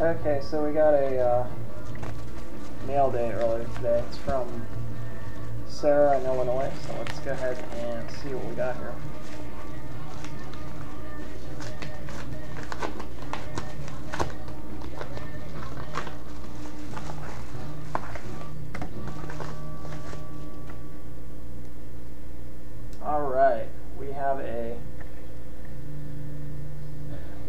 Okay, so we got a mail day earlier today. It's from Sarah in Illinois, so let's go ahead and see what we got here. Alright, we have a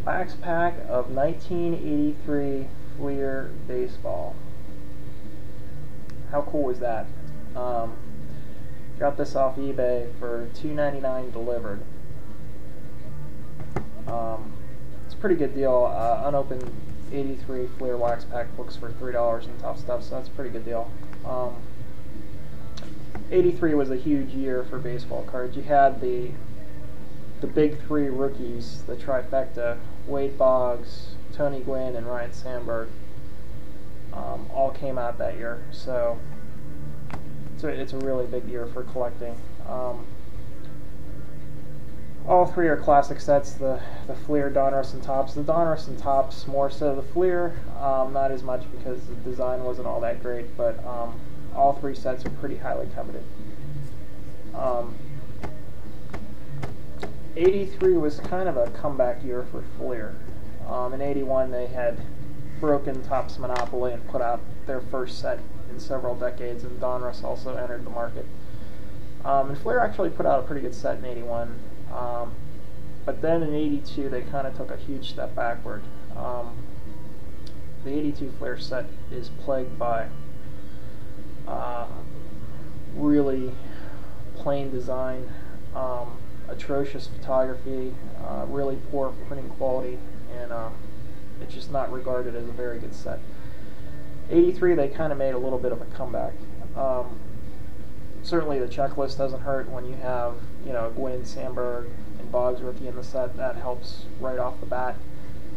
wax pack of 1983 Fleer baseball. How cool is that? Got this off eBay for $2.99 delivered. It's a pretty good deal. Unopened 83 Fleer wax pack books for $3 and Tough Stuff, so that's a pretty good deal. 83 was a huge year for baseball cards. You had the big three rookies, the trifecta, Wade Boggs, Tony Gwynn, and Ryan Sandberg, all came out that year. So it's a really big year for collecting. All three are classic sets, the Fleer, Donruss, and Topps. The Donruss and Topps more so. The Fleer, not as much because the design wasn't all that great, but all three sets are pretty highly coveted. 83 was kind of a comeback year for Fleer. In 81 they had broken Topps monopoly and put out their first set in several decades, and Donruss also entered the market. And Fleer actually put out a pretty good set in 81, but then in 82 they kind of took a huge step backward. The 82 Fleer set is plagued by really plain design, atrocious photography, really poor printing quality, and it's just not regarded as a very good set. 83 they kind of made a little bit of a comeback. Certainly the checklist doesn't hurt when you have, you know, Gwynn, Sandberg, and Boggs rookie in the set. That helps right off the bat.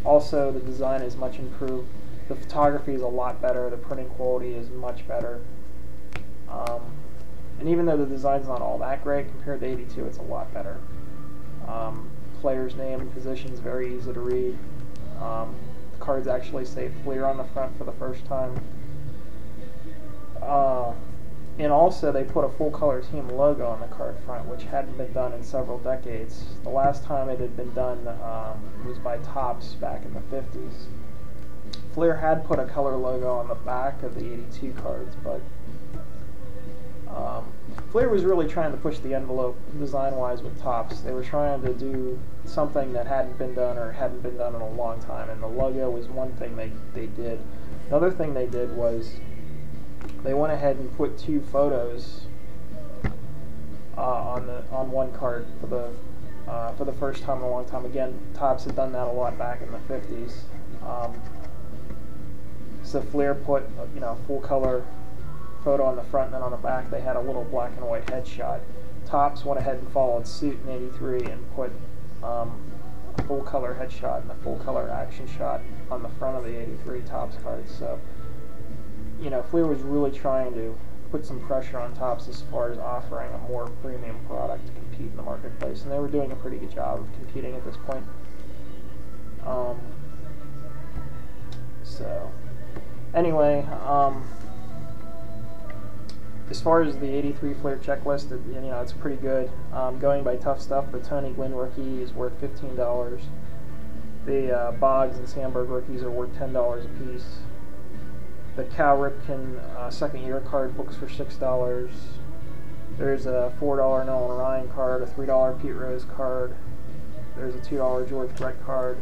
Also, the design is much improved. The photography is a lot better. The printing quality is much better. And even though the design's not all that great compared to 82, it's a lot better. Player's name and position is very easy to read. The cards actually say Fleer on the front for the first time. And also they put a full color team logo on the card front, which hadn't been done in several decades. The last time it had been done was by Topps back in the 50s. Fleer had put a color logo on the back of the 82 cards, but Fleer was really trying to push the envelope design-wise with Topps. They were trying to do something that hadn't been done or hadn't been done in a long time, and the logo was one thing they did. Another thing they did was they went ahead and put two photos on one card for the first time in a long time. Again, Topps had done that a lot back in the 50s. So Fleer put full color photo on the front, and then on the back they had a little black and white headshot. Topps went ahead and followed suit in 83 and put a full color headshot and a full color action shot on the front of the 83 Topps cards. So, Fleer was really trying to put some pressure on Topps as far as offering a more premium product to compete in the marketplace, and they were doing a pretty good job of competing at this point. So, anyway, as far as the 83 Fleer checklist, it's pretty good. Going by Tough Stuff, the Tony Gwynn rookie is worth $15. The Boggs and Sandberg rookies are worth $10 a piece. The Cal Ripken second year card books for $6. There's a $4 Nolan Ryan card, a $3 Pete Rose card. There's a $2 George Brett card.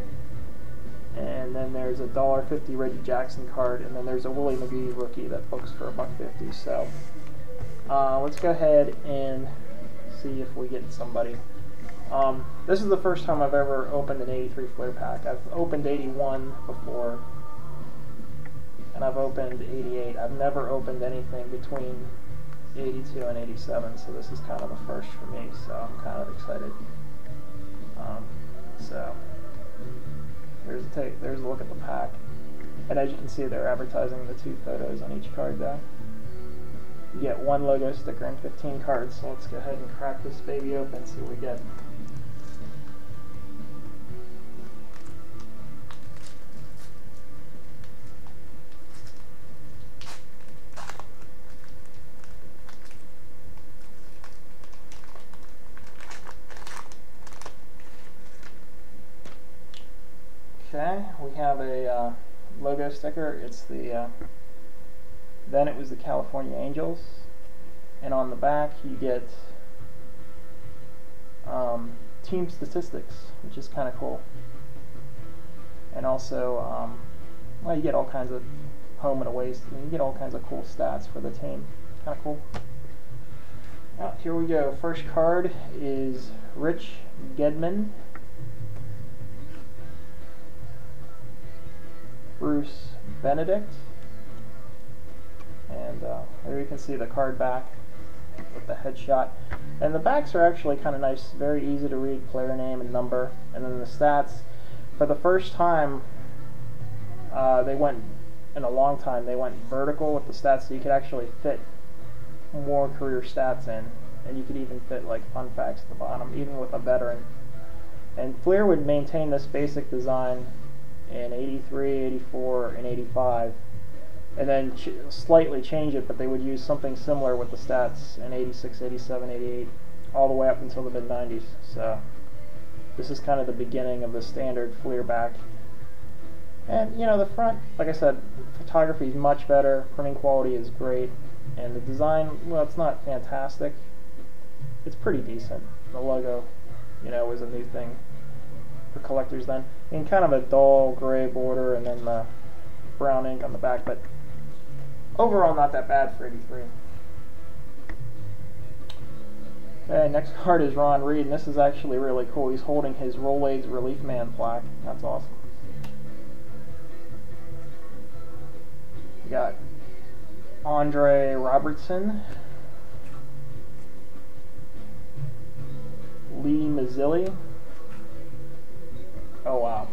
And then there's a $1.50 Reggie Jackson card, and then there's a Willie McGee rookie that books for $1.50. So let's go ahead and see if we get somebody. This is the first time I've ever opened an 83 Fleer pack. I've opened 81 before, and I've opened 88. I've never opened anything between 82 and 87, so this is kind of the first for me, so I'm kind of excited. So there's a look at the pack, and as you can see, they're advertising the two photos on each card there. You get one logo sticker and 15 cards, so let's go ahead and crack this baby open, see what we get. Okay, we have a logo sticker. It's the then it was the California Angels, and on the back you get team statistics, which is kind of cool. And also, well, you get all kinds of home and away. You get all kinds of cool stats for the team. Kind of cool. Here we go. First card is Rich Gedman, Bruce Benedict, and there you can see the card back with the headshot. And the backs are actually kind of nice, very easy to read, player name and number. And then the stats, for the first time they went, in a long time, they went vertical with the stats, so you could actually fit more career stats in, and you could even fit like fun facts at the bottom, even with a veteran. And Fleer would maintain this basic design in 83, 84, and 85, and then slightly change it, but they would use something similar with the stats in 86, 87, 88, all the way up until the mid-90s. So this is kind of the beginning of the standard Fleer back. And, you know, the front, like I said, photography is much better, printing quality is great, and the design, well, it's not fantastic. It's pretty decent. The logo, you know, was a new thing for collectors then. In kind of a dull gray border, and then the brown ink on the back, but overall not that bad for 83. Okay, next card is Ron Reed, and this is actually really cool. He's holding his Rolaids Relief Man plaque. That's awesome. We got Andre Robertson, Lee Mazzilli. Oh wow.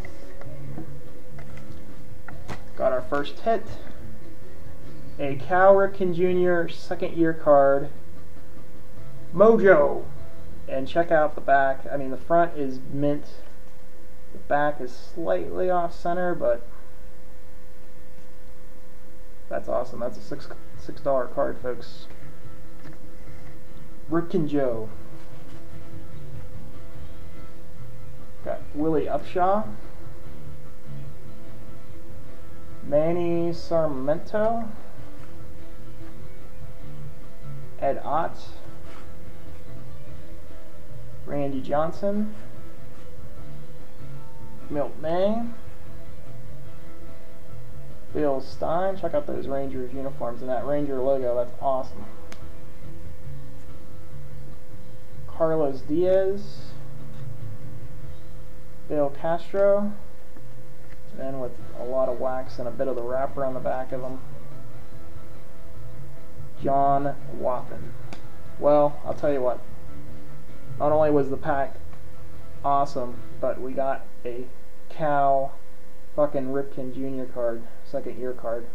Got our first hit. A Cal Ripken Jr. second year card, Mojo. And check out the back. I mean, the front is mint. The back is slightly off center, but that's awesome. That's a $6 card, folks. Ripken Joe. Got Willie Upshaw, Manny Sarmiento, Ed Ott, Randy Johnson, Milt May, Bill Stein. Check out those Rangers uniforms and that Ranger logo. That's awesome. Carlos Diaz, Bill Castro, and with a lot of wax and a bit of the wrapper on the back of them, John Wappen. Well, I'll tell you what, not only was the pack awesome, but we got a Cal fucking Ripken Jr. card, second year card.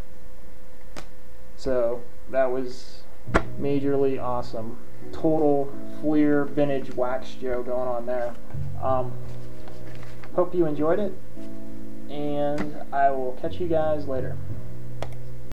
So that was majorly awesome. Total Fleer vintage wax Joe going on there. Hope you enjoyed it, and I will catch you guys later.